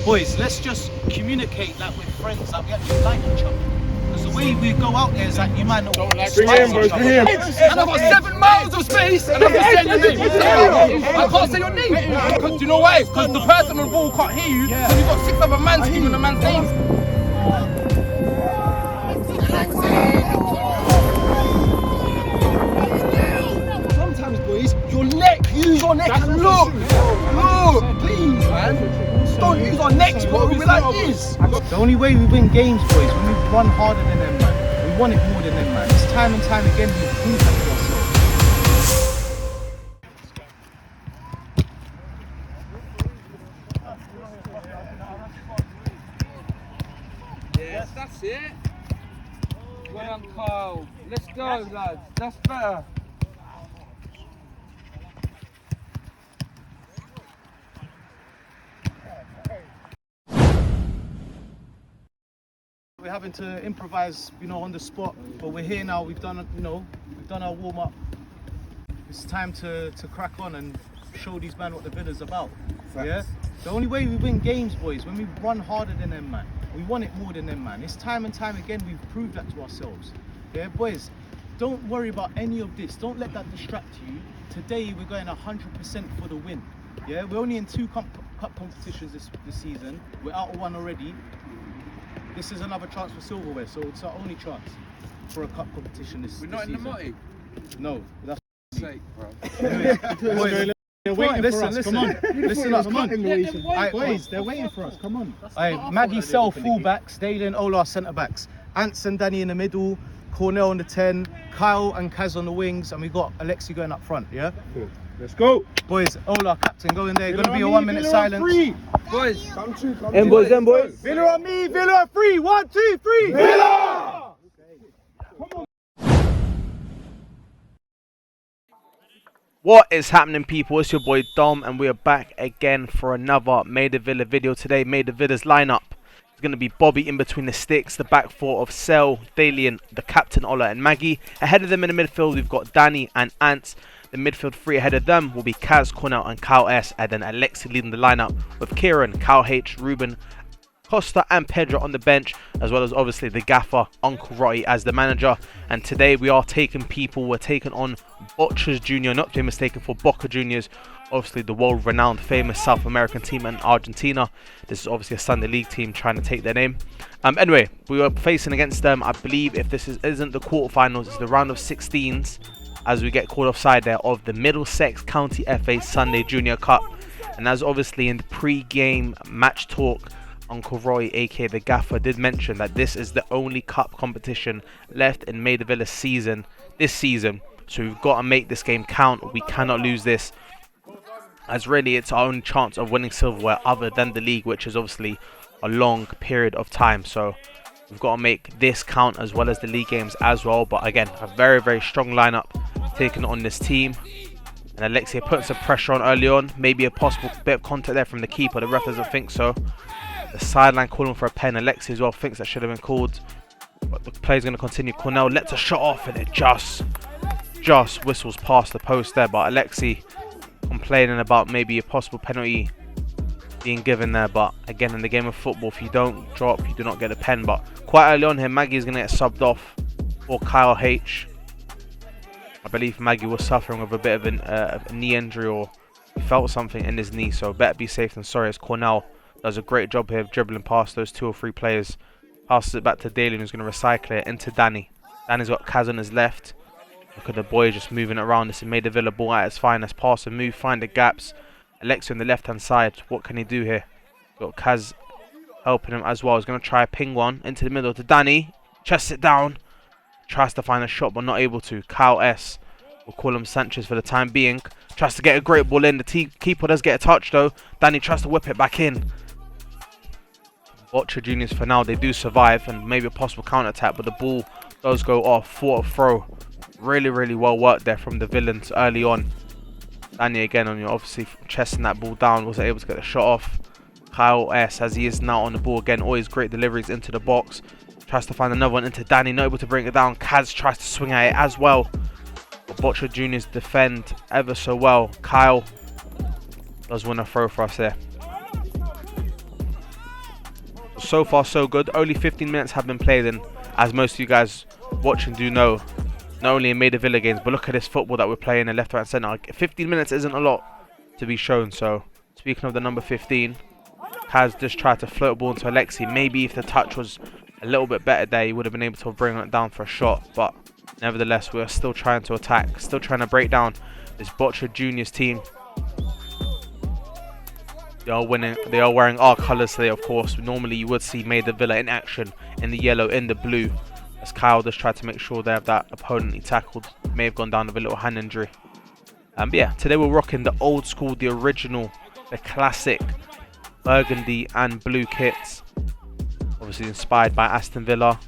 Boys, let's just communicate like we're friends, that we actually like each other. Because the way we go out there is like you might not like bring him, boys, bring him. And I've got 7 miles of space and I'm just saying your name. I can't say your name. Because, do you know why? Because the person on the ball can't hear you. Because you've got 6 other men screaming the man's name. Sometimes, boys, your neck, use your neck and look, please, man. Don't use our necks, bro. We're like this. The only way we win games, boys, when we run harder than them, man. We want it more than them, man. It's time and time again we prove that to ourselves. Yes, that's it. Well done, Carl. Let's go, lads. That's better. We're having to improvise, on the spot. But we're here now. We've done, we've done our warm up. It's time to crack on and show these men what the Villa's about. Facts. Yeah. The only way we win games, boys, when we run harder than them, man. We want it more than them, man. It's time and time again we've proved that to ourselves. Yeah, boys. Don't worry about any of this. Don't let that distract you. Today we're going 100% for the win. Yeah, we're only in 2 cup competitions this season. We're out of 1 already. This is another chance for silverware, so it's our only chance for a cup competition this season. We're not in the multi. No, that's Sake, bro. boys, They're waiting for us. listen, Come on. listen up. Come on. Boys, They're waiting for us. Come on. Maggie Sell fullbacks, Dalen Ola centre backs, Ants and Danny in the middle, Cornell on the 10, Kyle and Kaz on the wings, and we got Alexi going up front. Yeah. Cool. Let's go. Boys, Ola captain, go in there. Gonna be a 1 minute silence. Boys. Come true. boys. Villa on me. Villa on 3. 1, 2, 3. Villa. What is happening, people? It's your boy Dom, and we are back again for another Maida Villa video. Today, Maida Villa's lineup is going to be Bobby in between the sticks, the back 4 of Sel, Dalian, the captain Ola, and Maggie. Ahead of them in the midfield, we've got Danny and Ants. The midfield 3 ahead of them will be Kaz, Cornell, and Kyle S. And then Alexi leading the lineup with Kieran, Kyle H, Ruben, Costa and Pedro on the bench, as well as obviously the gaffer, Uncle Rotti, as the manager. And today we are taking people, we're taking on BOCHUR Junior, not to be mistaken for Boca Juniors, obviously the world-renowned famous South American team in Argentina. This is obviously a Sunday League team trying to take their name. Anyway, we are facing against them. I believe if this isn't the quarterfinals, it's the round of 16s, as we get called offside there, of the Middlesex County FA Sunday Junior Cup. And as obviously in the pre-game match talk, Uncle Roy, aka the gaffer, did mention that this is the only cup competition left in Maida Villa this season. So we've got to make this game count. We cannot lose this, as really it's our only chance of winning silverware other than the league, which is obviously a long period of time. So we've got to make this count as well as the league games as well. But again, a very, very strong lineup taking on this team. And Alexia putting some pressure on early on. Maybe a possible bit of contact there from the keeper. The ref doesn't think so. The sideline calling for a pen. Alexi as well thinks that should have been called. But the play's going to continue. Cornell lets a shot off and it just whistles past the post there. But Alexi complaining about maybe a possible penalty being given there. But again, in the game of football, if you don't drop, you do not get a pen. But quite early on here, Maggie is going to get subbed off for Kyle H. I believe Maggie was suffering with a bit of a knee injury, or he felt something in his knee. So better be safe than sorry, as Cornell does a great job here of dribbling past those 2 or 3 players. Passes it back to Dalian, who's going to recycle it into Danny. Danny's got Kaz on his left. Look at the boy just moving around. This is Maida Villa ball at its finest. Pass and move, find the gaps. Alexi on the left-hand side. What can he do here? Got Kaz helping him as well. He's going to try a ping one into the middle to Danny. Chests it down. Tries to find a shot, but not able to. Kyle S. We'll call him Sanchez for the time being. Tries to get a great ball in. The keeper does get a touch, though. Danny tries to whip it back in. BOCHUR Juniors for now, they do survive, and maybe a possible counter-attack, but the ball does go off for a throw. Really, really well worked there from the villains early on. Danny again on your obviously chesting that ball down, wasn't able to get the shot off. Kyle S, as he is now on the ball again, always great deliveries into the box. Tries to find another one into Danny, not able to bring it down. Kaz tries to swing at it as well. But BOCHUR Juniors defend ever so well. Kyle does win a throw for us there. So far so good. Only 15 minutes have been played, and as most of you guys watching do know, not only in Maida Villa games, but look at this football that we're playing in left, right, centre. 15 minutes isn't a lot to be shown. So speaking of the number 15, Kaz just tried to float a ball into Alexi. Maybe if the touch was a little bit better there, he would have been able to bring it down for a shot. But nevertheless, we're still trying to attack, still trying to break down this BOCHUR Juniors team. They are winning. They are wearing our colours today, of course. Normally you would see Maida Villa in action in the yellow, in the blue, as Kyle just tried to make sure they have that opponent he tackled. May have gone down with a little hand injury. But yeah, today we're rocking the old school, the original, the classic burgundy and blue kits. Obviously inspired by Aston Villa.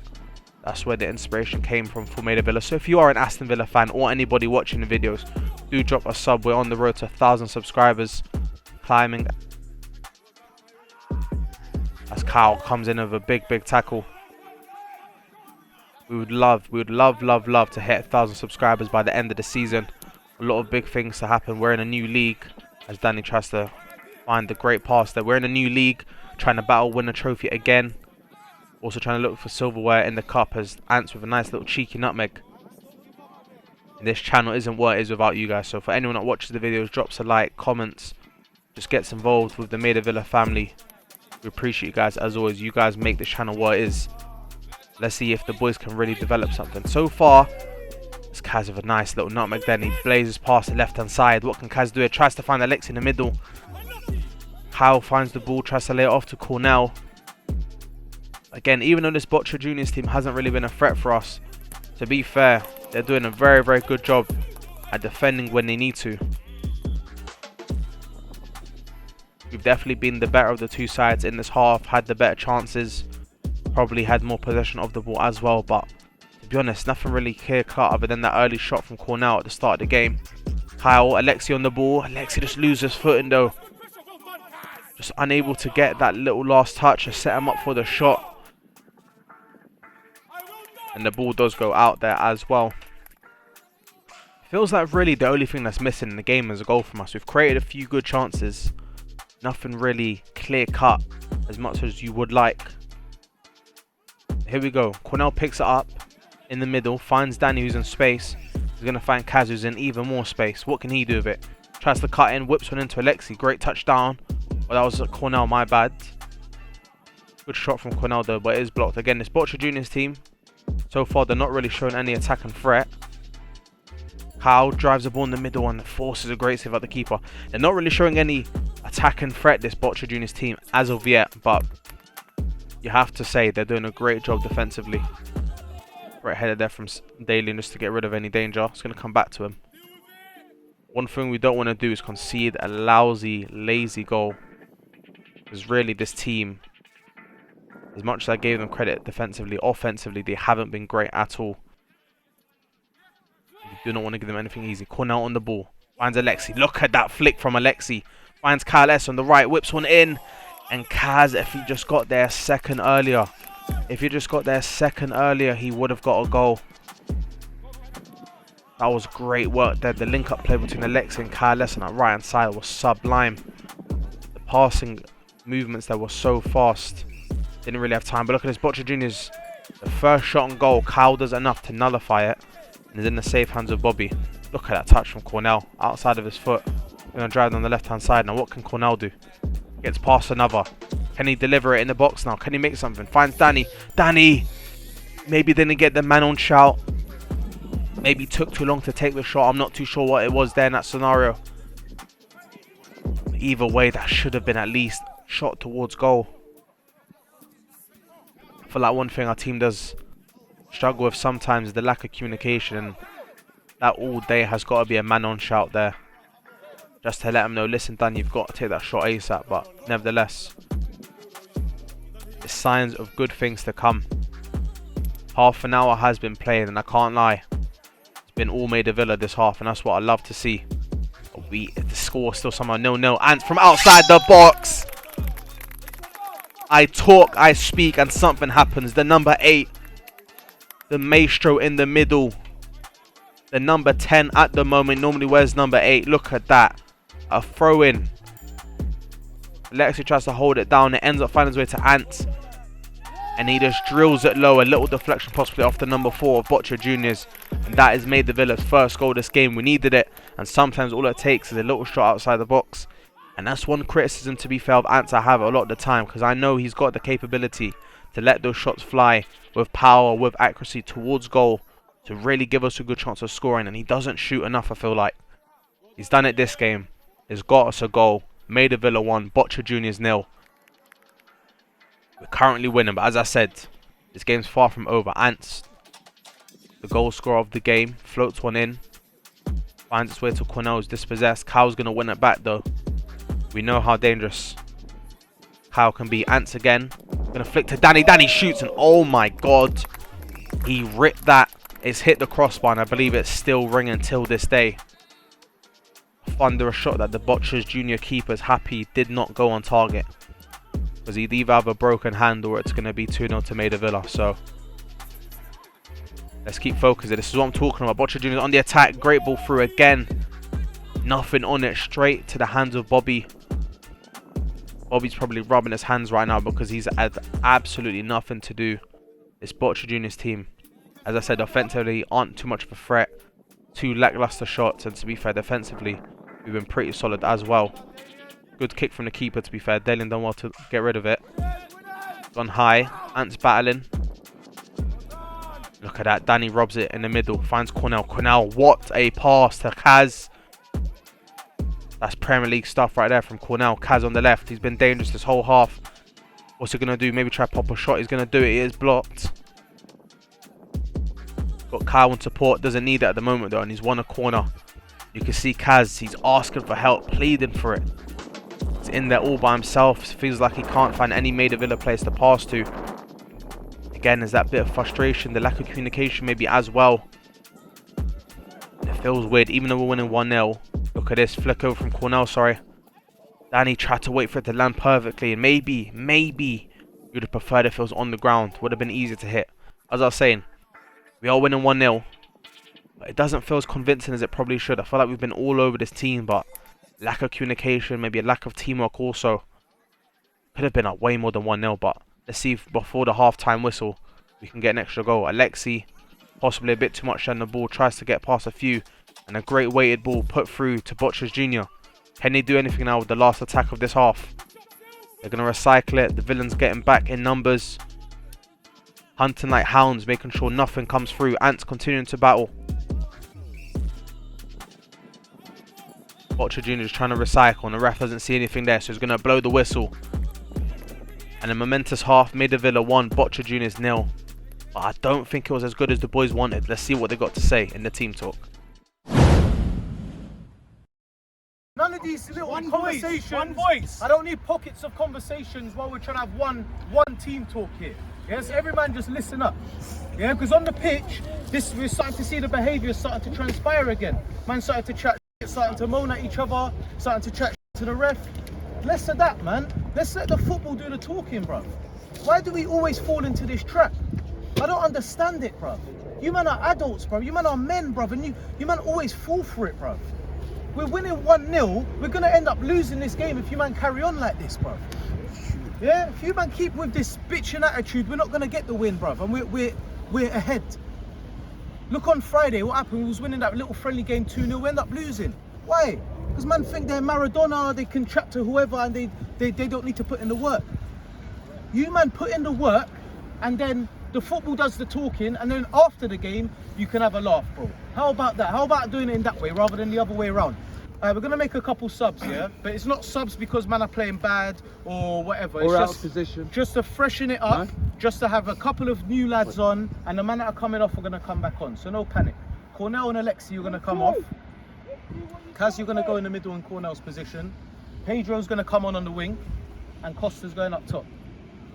That's where the inspiration came from for Maida Villa. So if you are an Aston Villa fan or anybody watching the videos, do drop a sub. We're on the road to 1,000 subscribers, climbing. As Kyle comes in with a big tackle. We would love to hit 1,000 subscribers by the end of the season. A lot of big things to happen. We're in a new league, as Danny tries to find the great pass there. We're in a new league, trying to battle, win a trophy again. Also trying to look for silverware in the cup, as Ants with a nice little cheeky nutmeg. And this channel isn't what it is without you guys. So for anyone that watches the videos, drops a like, comments, just gets involved with the Maida Villa family. We appreciate you guys as always. You guys make the channel what it is. Let's see if the boys can really develop something. So far, it's Kaz with a nice little nutmeg. Then he blazes past the left hand side. What can Kaz do? He tries to find Alex in the middle. Kyle finds the ball, tries to lay it off to Cornell. Again, even though this BOCHUR Juniors team hasn't really been a threat for us, to be fair, they're doing a very good job at defending when they need to. We've definitely been the better of the two sides in this half, had the better chances, probably had more possession of the ball as well, but to be honest, nothing really clear cut other than that early shot from Cornell at the start of the game. Kyle, Alexi on the ball. Alexi just loses footing though. Just unable to get that little last touch to set him up for the shot. And the ball does go out there as well. Feels like really the only thing that's missing in the game is a goal from us. We've created a few good chances. Nothing really clear cut as much as you would like. Here we go. Cornell picks it up in the middle. Finds Danny who's in space. He's going to find Kaz who's in even more space. What can he do with it? Tries to cut in. Whips one into Alexi. Great touchdown. Well, that was Cornell, my bad. Good shot from Cornell though, but it is blocked. Again, this BOCHUR Juniors team, so far they're not really showing any attack and threat. Kyle drives the ball in the middle and forces a great save at the keeper. They're not really showing any attack and threat, this BOCHUR Juniors team, as of yet, but you have to say they're doing a great job defensively. Right headed there from Daly just to get rid of any danger. It's going to come back to him. One thing we don't want to do is concede a lousy, lazy goal. Because really this team, as much as I gave them credit defensively, offensively, they haven't been great at all. You do not want to give them anything easy. Cornell on the ball. Finds Alexi. Look at that flick from Alexi. Finds Kyle S on the right. Whips one in. And Kaz, if he just got there a second earlier. If he just got there a second earlier, he would have got a goal. That was great work there. The link-up play between Alexi and Kyle S on that right-hand side was sublime. The passing movements there were so fast. Didn't really have time. But look at this BOCHUR Juniors. The first shot on goal. Kyle does enough to nullify it. And is in the safe hands of Bobby. Look at that touch from Cornell. Outside of his foot. Going to drive down the left-hand side. Now what can Cornell do? Gets past another. Can he deliver it in the box now? Can he make something? Finds Danny. Danny! Maybe didn't get the man on shout. Maybe took too long to take the shot. I'm not too sure what it was there in that scenario. Either way, that should have been at least shot towards goal. I feel like one thing our team does struggle with sometimes is the lack of communication. And that all day has got to be a man on shout there. Just to let him know, listen, Dan, you've got to take that shot ASAP. But nevertheless, it's signs of good things to come. Half an hour has been played, and I can't lie, it's been all Maida Villa this half, and that's what I love to see. The score still somehow 0-0. And from outside the box, I talk, I speak, and something happens. The number 8, the maestro in the middle, the number 10 at the moment normally wears number 8. Look at that. A throw in. Alexi tries to hold it down. It ends up finding its way to Ant. and he just drills it low. A little deflection possibly off the number 4 of BOCHUR Juniors, and that is Maida Villa's first goal this game. We needed it, and sometimes all it takes is a little shot outside the box. And that's one criticism, to be fair, of Ants I have a lot of the time, because I know he's got the capability to let those shots fly with power, with accuracy towards goal, to really give us a good chance of scoring, and he doesn't shoot enough. I feel like he's done it this game. He's got us a goal. Maida Villa 1, BOCHUR Juniors 0. We're currently winning, but as I said, this game's far from over. Ants, the goal scorer of the game, floats one in, finds its way to Cornell, who's dispossessed. Kyle's going to win it back though. We know how dangerous Kyle can be. Ants again, going to flick to Danny. Danny shoots, and oh my god, he ripped that. It's hit the crossbar, and I believe it's still ringing till this day. Thunderous shot that the BOCHUR's junior keeper's happy did not go on target, because he'd either have a broken hand or it's going to be 2-0 to Maida Villa. So let's keep focusing. This is what I'm talking about. BOCHUR Juniors on the attack. Great ball through again. Nothing on it. Straight to the hands of Bobby. Bobby's probably rubbing his hands right now because he's had absolutely nothing to do. This BOCHUR Juniors team, as I said, offensively aren't too much of a threat. 2 lackluster shots, and to be fair, defensively we've been pretty solid as well. Good kick from the keeper, to be fair. Dalen done well to get rid of it. Gone high. Ants battling. Look at that. Danny robs it in the middle. Finds Cornell. Cornell, what a pass to Kaz. That's Premier League stuff right there from Cornell. Kaz on the left. He's been dangerous this whole half. What's he going to do? Maybe try to pop a shot. He's going to do it. It is blocked. Got Kyle on support. Doesn't need it at the moment though, and he's won a corner. You can see Kaz. He's asking for help. Pleading for it. He's in there all by himself. Feels like he can't find any Maida Villa players to pass to. Again, there's that bit of frustration. The lack of communication maybe as well. It feels weird. Even though we're winning 1-0. Look at this. Flick over from Cornell, sorry. Danny tried to wait for it to land perfectly. And maybe you would have preferred if it was on the ground. Would have been easier to hit. As I was saying, we are winning 1-0. But it doesn't feel as convincing as it probably should. I feel like we've been all over this team. But lack of communication. Maybe a lack of teamwork also. Could have been a way more than 1-0. But let's see if before the half-time whistle we can get an extra goal. Alexi, possibly a bit too much on the ball. Tries to get past a few. And a great weighted ball put through to BOCHUR's Junior. Can they do anything now with the last attack of this half? They're going to recycle it. The villains getting back in numbers. Hunting like hounds, making sure nothing comes through. Ants continuing to battle. BOCHUR Junior is trying to recycle, and the ref doesn't see anything there, so he's going to blow the whistle. And a momentous half. Maida Villa 1, BOCHUR Juniors 0. But I don't think it was as good as the boys wanted. Let's see what they got to say in the team talk. None of these little conversations. One voice. I don't need pockets of conversations while we're trying to have one team talk here. Yes, every man just listen up. Yeah, because on the pitch, we're starting to see the behaviour starting to transpire again. Man starting to chat, starting to moan at each other, starting to chat to the ref. Less of that, man. Let's let the football do the talking, bruv. Why do we always fall into this trap? I don't understand it, bruv. You man are adults, bruv. You man are men, bruv, and you man always fall for it, bruv. We're winning 1-0. We're going to end up losing this game if you man carry on like this, bruv. Yeah? If you man keep with this bitching attitude, we're not going to get the win, bruv. And we're ahead. Look on Friday, what happened? We was winning that little friendly game 2-0. We end up losing. Why? Because man think they're Maradona, they can chat to whoever, and they don't need to put in the work. You man put in the work, and then the football does the talking, and then after the game, you can have a laugh, bro. How about that? How about doing it in that way rather than the other way around? We're going to make a couple subs, yeah? But it's not subs because man are playing bad or whatever. It's Or out just of position. Just to freshen it up, No? just to have a couple of new lads on, and the man that are coming off are going to come back on. So no panic. Cornell and Alexi, you're going to come off. Kaz, you're going to go in the middle in Cornell's position. Pedro's going to come on the wing, and Costa's going up top.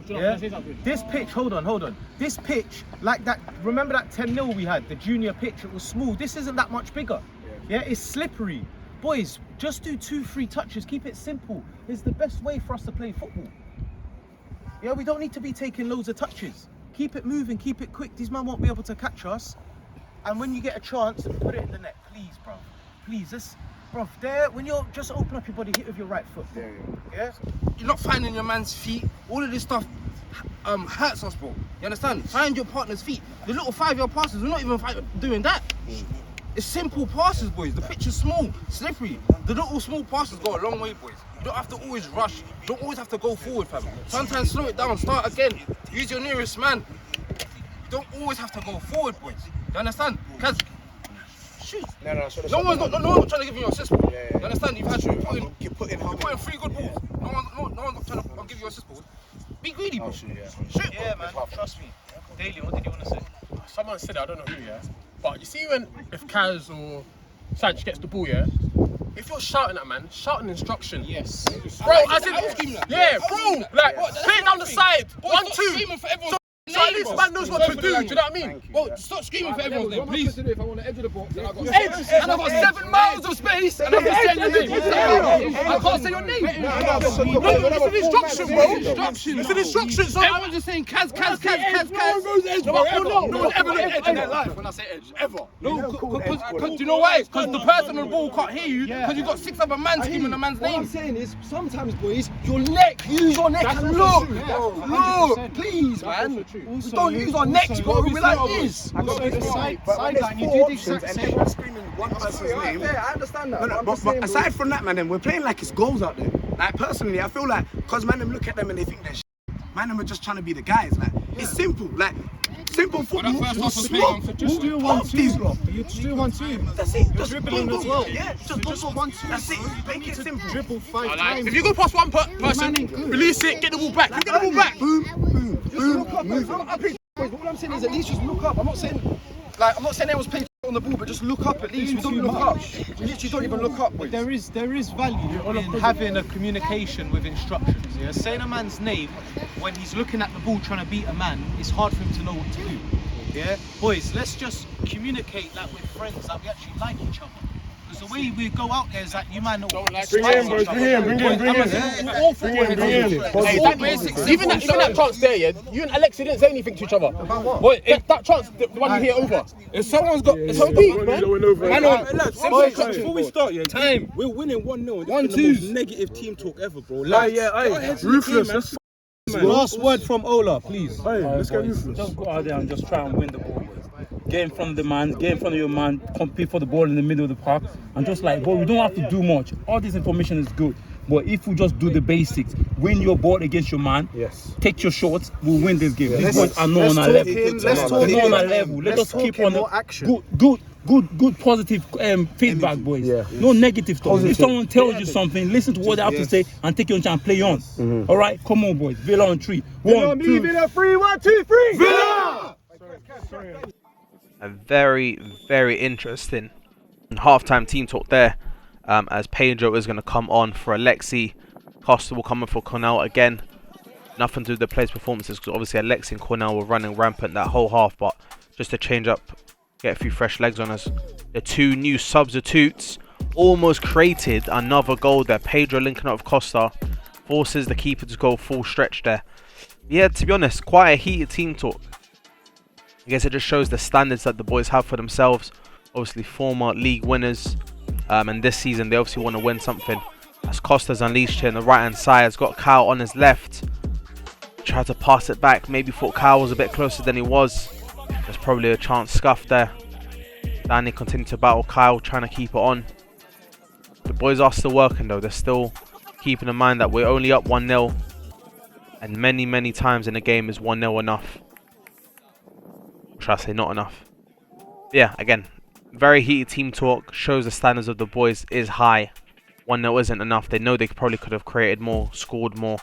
Yeah? This pitch, hold on. This pitch, like that, remember that 10-0 we had, the junior pitch, it was small. This isn't that much bigger. Yeah, it's slippery. Boys, just do 2-3 touches, keep it simple. It's the best way for us to play football. Yeah, we don't need to be taking loads of touches. Keep it moving, keep it quick. These men won't be able to catch us. And when you get a chance, put it in the net, please, bro. Please, bro, there, when you're just open up your body, hit with your right foot. Yeah? You're not finding your man's feet. All of this stuff. hurts us, bro. You understand? Find your partner's feet. The little 5-yard passes, we're not even doing that. It's simple passes, boys. The pitch is small, slippery. The little small passes go a long way, boys. You don't have to always rush. You don't always have to go forward, fam. Sometimes slow it down, start again. Use your nearest man. You don't always have to go forward, boys. You understand? Because shoot. No one's not trying to give you your assist, bro. You understand? You've had to put in 3 good balls. No one's not trying to give you your assist, bro. Be greedy, bro. Shoot, Yeah, man. Trust me. Daily, what did you want to say? Someone said it, I don't know who, yeah. But you see if Kaz or Sanch gets the ball, yeah. If you're shouting at man, shout an instruction. Yes. Bro, I said, yeah, bro. Like, play it down the side. 1, 2. So at least man knows what to do. Do you know what I mean? Well, stop screaming for everyone then, please. If I want to edge of the box, then I've got Edge, and I've got 7 miles of space, and I'm just saying your name. I can't say your name. No, it's an instruction, bro. It's an instruction. So Everyone's just saying Kaz. No one ever knows edge in their life when I say edge, ever. No, because do you know why? Because the person on the ball can't hear you, because you've got 6 other men screaming the man's What I'm name. saying is, sometimes, boys, use your neck and look. Look, please, man. Just don't use our necks, bro. We're like this. Sideline, you do the exact same. Everyone's screaming one person's name. Yeah, I understand that. No, but aside from that, man, then we're playing like it's goals out there. Like personally, I feel like because man, them look at them and they think they're man, them are just trying to be the guys. Like it's simple, like simple football. Just do 1-2. You just do 1-2. That's it. You're dribbling as well. Yeah, just go for 1-2. That's it. Make it simple. Dribble 5 times. If you go past one person, release it, get the ball back. Get the ball back. Boom. Look up, man. What I'm saying is at least just look up. I'm not saying everyone's playing on the ball, but just look up at least. We don't look up. We literally don't even look up. But there is value in having a communication with instructions. Yeah? Saying a man's name when he's looking at the ball trying to beat a man, it's hard for him to know what to do. Yeah, boys, let's just communicate like we're friends, that we actually like each other. Because the way we go out there is that you might not like. Bring in. All three in. Hey, that basics. Even that chance there, yeah. You and Alexi didn't say anything to each other. Boy, if that chance, the one you hit over. If someone's got, it's so deep, man. I know. Before we start, yeah, Time. we're winning 1-0. 1-2. Negative team talk ever, bro. Ruthless. Last word from Ola, please. Let's get ruthless. Just go out there and just try and win the ball. Get in front of the man, get in front of your man, compete for the ball in the middle of the park, and just like, bro, we don't have to do much. All this information is good, but if we just do the basics, win your ball against your man, take your shots, we'll win this game. These boys are not on our level. Let's talk on our level. Let us keep on the good positive feedback, boys. No negative stuff. If someone tells you something, listen to what they have to say and take your chance and play on. All right, come on, boys. Villa on 3. 1, 2. Villa 3, 1, 2, 3. Villa! A very, very interesting half-time team talk there, as Pedro is going to come on for Alexi. Costa will come in for Cornell again. Nothing to do with the players' performances, because obviously Alexi and Cornell were running rampant that whole half, but just to change up, get a few fresh legs on us. The 2 new substitutes almost created another goal there. Pedro linking up with Costa forces the keeper to go full stretch there. Yeah, to be honest, quite a heated team talk. I guess it just shows the standards that the boys have for themselves. Obviously former league winners, and this season they obviously want to win something. As Costa's unleashed here on the right hand side, has got Kyle on his left. Tried to pass it back, maybe thought Kyle was a bit closer than he was. There's probably a chance scuffed there. Danny continued to battle Kyle, trying to keep it on. The boys are still working though, they're still keeping in mind that we're only up 1-0. And many times in a game is 1-0 enough. Should I say not enough? Yeah, again, very heated team talk. Shows the standards of the boys is high. 1-0 isn't enough. They know they probably could have created more, scored more.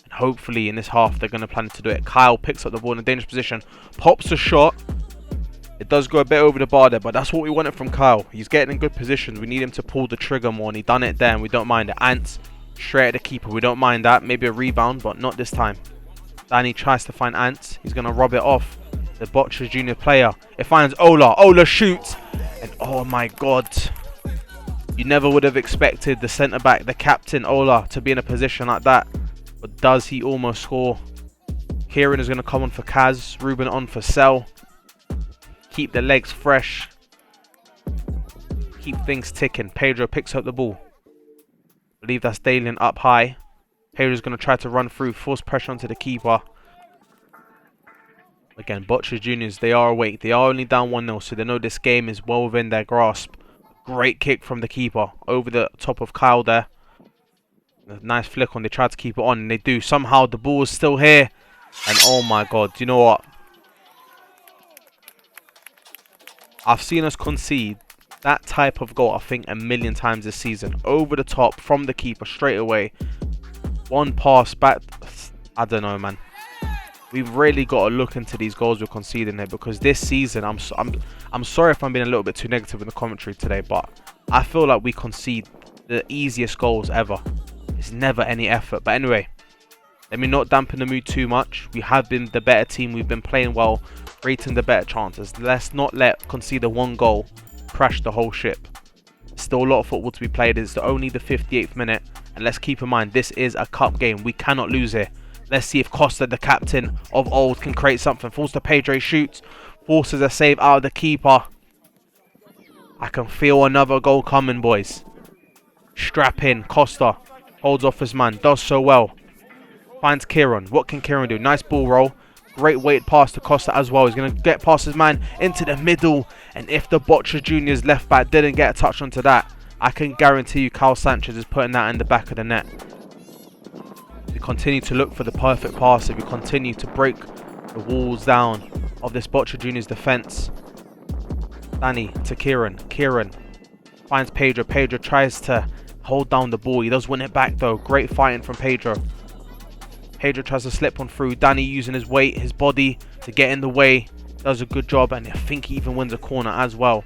And hopefully in this half they're going to plan to do it. Kyle picks up the ball in a dangerous position. Pops a shot. It does go a bit over the bar there, but that's what we wanted from Kyle. He's getting in good positions. We need him to pull the trigger more, and he done it there, and we don't mind it. Ants straight at the keeper. We don't mind that. Maybe a rebound, but not this time. Danny tries to find Ants. He's going to rob it off. The BOCHUR junior player. It finds Ola. Ola shoots. And oh my god. You never would have expected the centre back, the captain Ola, to be in a position like that. But does he almost score? Kieran is going to come on for Kaz. Ruben on for Cell. Keep the legs fresh. Keep things ticking. Pedro picks up the ball. I believe that's Dalian up high. Pedro's going to try to run through. Force pressure onto the keeper. Again, BOCHUR Juniors, they are awake. They are only down 1-0, so they know this game is well within their grasp. Great kick from the keeper over the top of Kyle there. A nice flick on. They tried to keep it on, and they do. Somehow the ball is still here. And oh my god, do you know what? I've seen us concede that type of goal, I think, a million times this season. Over the top from the keeper straight away. One pass back. I don't know, man. We've really got to look into these goals we're conceding here, because this season, I'm sorry if I'm being a little bit too negative in the commentary today, but I feel like we concede the easiest goals ever. It's never any effort. But anyway, let me not dampen the mood too much. We have been the better team. We've been playing well, creating the better chances. Let's not let concede a 1 goal crash the whole ship. Still a lot of football to be played. It's only the 58th minute, and let's keep in mind this is a cup game. We cannot lose here. Let's see if Costa, the captain of old, can create something. Falls to Pedro, shoots, forces a save out of the keeper. I can feel another goal coming, boys. Strap in. Costa holds off his man, does so well. Finds Kieran. What can Kieran do? Nice ball roll. Great weight pass to Costa as well. He's going to get past his man into the middle. And if the BOCHUR Juniors left back didn't get a touch onto that, I can guarantee you Kyle Sanchez is putting that in the back of the net. We continue to look for the perfect pass. We continue to break the walls down of this BOCHUR Juniors defence. Danny to Kieran. Kieran finds Pedro. Pedro tries to hold down the ball. He does win it back though. Great fighting from Pedro. Pedro tries to slip on through. Danny using his weight, his body to get in the way. Does a good job, and I think he even wins a corner as well.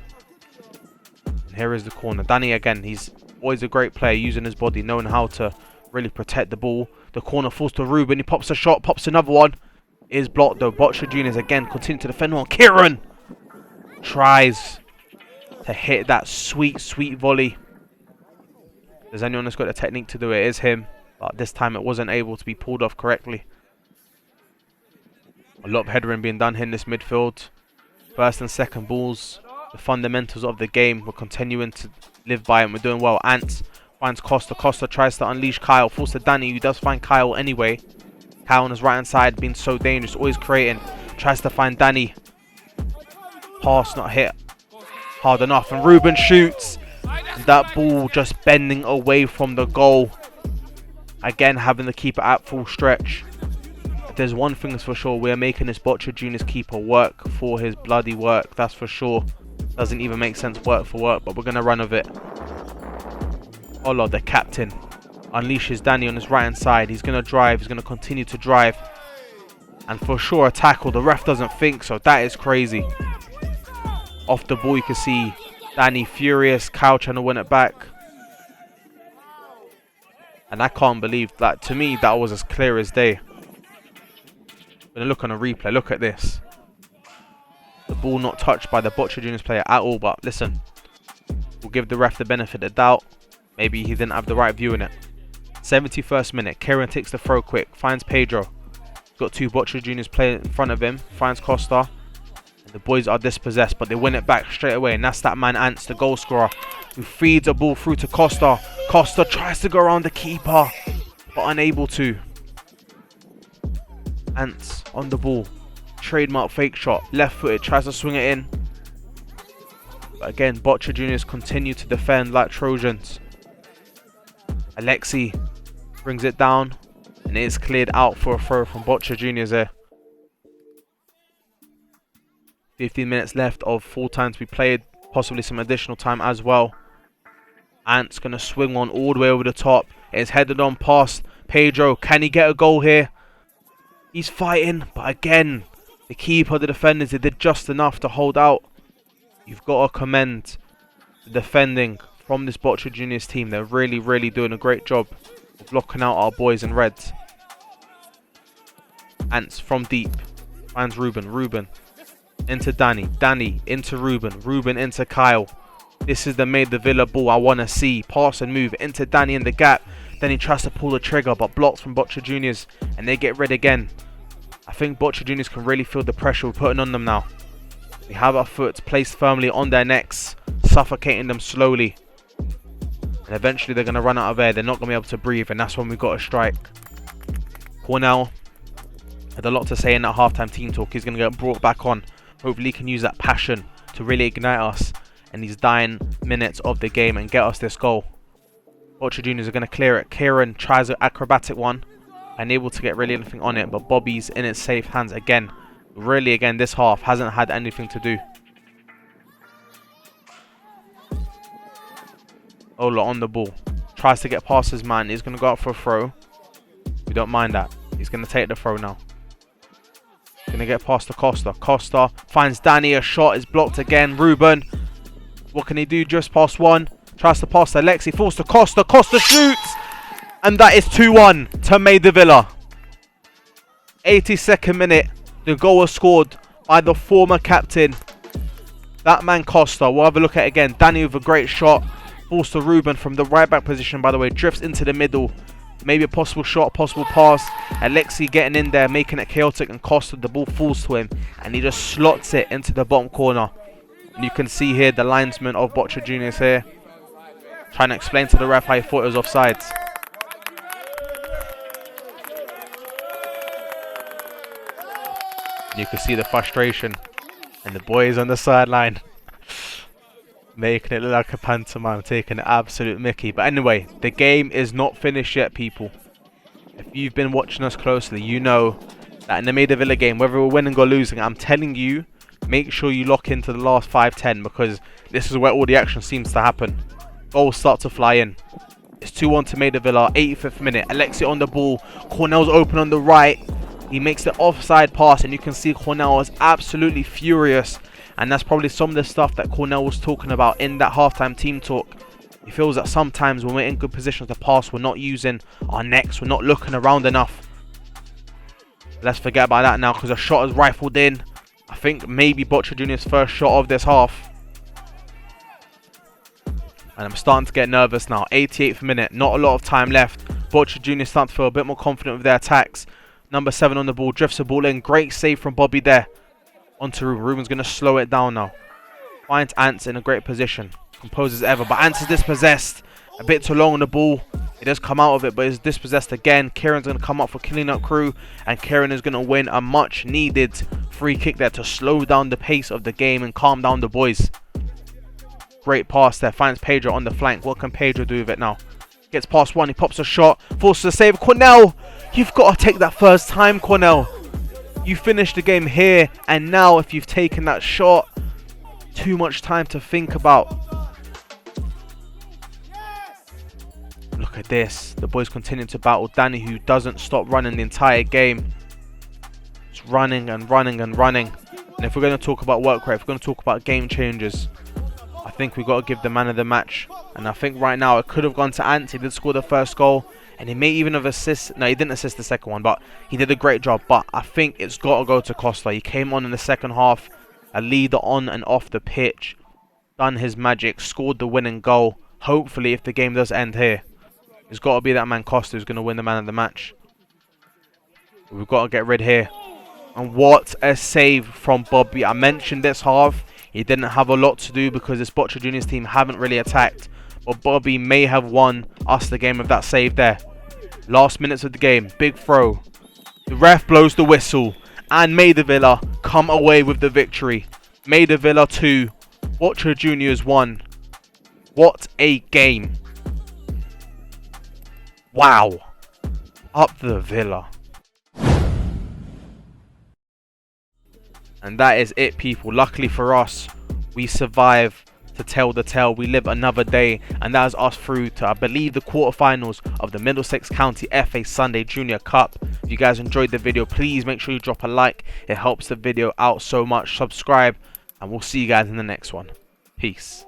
And here is the corner. Danny again, he's always a great player, using his body, knowing how to really protect the ball. The corner falls to Ruben. He pops a shot, pops another one. Is blocked though. BOCHUR Juniors again continue to defend well. Kieran tries to hit that sweet, sweet volley. If there's anyone that's got the technique to do it, it is him. But this time it wasn't able to be pulled off correctly. A lot of headering being done here in this midfield. First and second balls. The fundamentals of the game. We're continuing to live by and we're doing well. Ants finds Costa. Costa tries to unleash Kyle. Falls to Danny, who does find Kyle anyway. Kyle on his right hand side being so dangerous. Always creating. Tries to find Danny. Pass not hit hard enough. And Ruben shoots. And that ball just bending away from the goal. Again, having the keeper at full stretch. If there's one thing that's for sure, we are making this BOCHUR Juniors keeper work for his bloody work. That's for sure. Doesn't even make sense word for word, but we're going to run with it. Olo, the captain, unleashes Danny on his right hand side. He's going to drive. He's going to continue to drive. And for sure, a tackle. The ref doesn't think so. That is crazy. Off the ball, you can see Danny furious. Kyle trying to win it back. And I can't believe that. To me, that was as clear as day. I'm going to look on a replay. Look at this. The ball not touched by the BOCHUR Juniors player at all. But listen, we'll give the ref the benefit of the doubt. Maybe he didn't have the right view in it. 71st minute. Kieran takes the throw quick. Finds Pedro. He's got 2 BOCHUR Juniors playing in front of him. Finds Costa. And the boys are dispossessed, but they win it back straight away. And that's that man Ants, the goal scorer, who feeds a ball through to Costa. Costa tries to go around the keeper, but unable to. Ants on the ball. Trademark fake shot. Left footed. Tries to swing it in. But again, BOCHUR Juniors continue to defend like Trojans. Alexi brings it down. And it is cleared out for a throw from BOCHUR Juniors here. 15 minutes left of full time to be played. Possibly some additional time as well. Ant's going to swing one all the way over the top. It's headed on past Pedro. Can he get a goal here? He's fighting. But again, the keeper, the defenders, they did just enough to hold out. You've got to commend the defending from this BOCHUR Juniors team. They're really, really doing a great job of blocking out our boys in reds. Ants from deep. Finds Ruben. Ruben into Danny. Danny into Ruben. Ruben into Kyle. This is the Maida Villa ball I want to see. Pass and move into Danny in the gap. Then he tries to pull the trigger, but blocked from BOCHUR Juniors. And they get red again. I think BOCHUR Juniors can really feel the pressure we're putting on them now. We have our foot placed firmly on their necks, suffocating them slowly. And eventually they're going to run out of air. They're not going to be able to breathe. And that's when we've got to strike. Cornell Had a lot to say in that halftime team talk. He's going to get brought back on. Hopefully he can use that passion to really ignite us in these dying minutes of the game and get us this goal. BOCHUR Juniors are going to clear it. Kieran tries an acrobatic one. Unable to get really anything on it, but Bobby's in its safe hands again. Really, again, this half hasn't had anything to do. Ola on the ball. Tries to get past his man. He's going to go out for a throw. We don't mind that. He's going to take the throw now. Going to get past to Costa. Costa finds Danny. A shot is blocked again. Ruben. What can he do? Just past one. Tries to pass to Alexi. Falls to Costa. Costa shoots. And that is 2-1 to Maida Villa. 82nd minute. The goal was scored by the former captain. That man Costa. We'll have a look at it again. Danny with a great shot. Falls to Ruben from the right back position, by the way. Drifts into the middle. Maybe a possible shot, possible pass. Alexi getting in there, making it chaotic, and Costa, the ball falls to him. And he just slots it into the bottom corner. And you can see here the linesman of BOCHUR Juniors here. Trying to explain to the ref how he thought it was offsides. You can see the frustration. And the boys on the sideline. Making it look like a pantomime, taking an absolute mickey. But anyway, the game is not finished yet, people. If you've been watching us closely, you know that in the Maida Villa game, whether we're winning or losing, I'm telling you, make sure you lock into the last 5-10, because this is where all the action seems to happen. Goals start to fly in. It's 2-1 to Maida Villa, 85th minute. Alexi on the ball. Cornell's open on the right. He makes the offside pass, and you can see Cornell is absolutely furious. And that's probably some of the stuff that Cornell was talking about in that halftime team talk. He feels that sometimes when we're in good positions to pass, we're not using our necks, we're not looking around enough. Let's forget about that now, because a shot is rifled in. I think maybe BOCHUR Juniors' first shot of this half. And I'm starting to get nervous now. 88th minute, not a lot of time left. BOCHUR Juniors starting to feel a bit more confident with their attacks. Number 7 on the ball, drifts the ball in. Great save from Bobby there. Onto Ruben. Ruben's going to slow it down now. Finds Ants in a great position. Composes ever, but Ants is dispossessed. A bit too long on the ball. He does come out of it, but is dispossessed again. Kieran's going to come up for clean up crew. And Kieran is going to win a much needed free kick there to slow down the pace of the game and calm down the boys. Great pass there. Finds Pedro on the flank. What can Pedro do with it now? Gets past one. He pops a shot. Forces a save. Cornell! You've got to take that first time, Cornell. You finished the game here, and now if you've taken that shot, too much time to think about. Look at this. The boys continue to battle Danny, who doesn't stop running the entire game. Just running and running and running. And if we're going to talk about work rate, if we're going to talk about game changers, I think we've got to give the man of the match. And I think right now it could have gone to Ant. He did score the first goal. And he may even have assisted. No, he didn't assist the second one, but he did a great job. But I think it's got to go to Costa. He came on in the second half, a leader on and off the pitch, done his magic, scored the winning goal. Hopefully, if the game does end here, it's got to be that man Costa who's going to win the man of the match. We've got to get rid here. And what a save from Bobby. I mentioned this half. He didn't have a lot to do because this BOCHUR Juniors team haven't really attacked. But Bobby may have won us the game with that save there. Last minutes of the game, big throw. The ref blows the whistle, and Maida Villa come away with the victory. Maida Villa 2, BOCHUR Juniors 1. What a game. Wow. Up the Villa. And that is it, people. Luckily for us, we survive to tell the tale. We live another day, and that is us through to, I believe, the quarterfinals of the Middlesex County FA Sunday Junior Cup. If you guys enjoyed the video, please make sure you drop a like. It helps the video out so much. Subscribe, and we'll see you guys in the next one. Peace.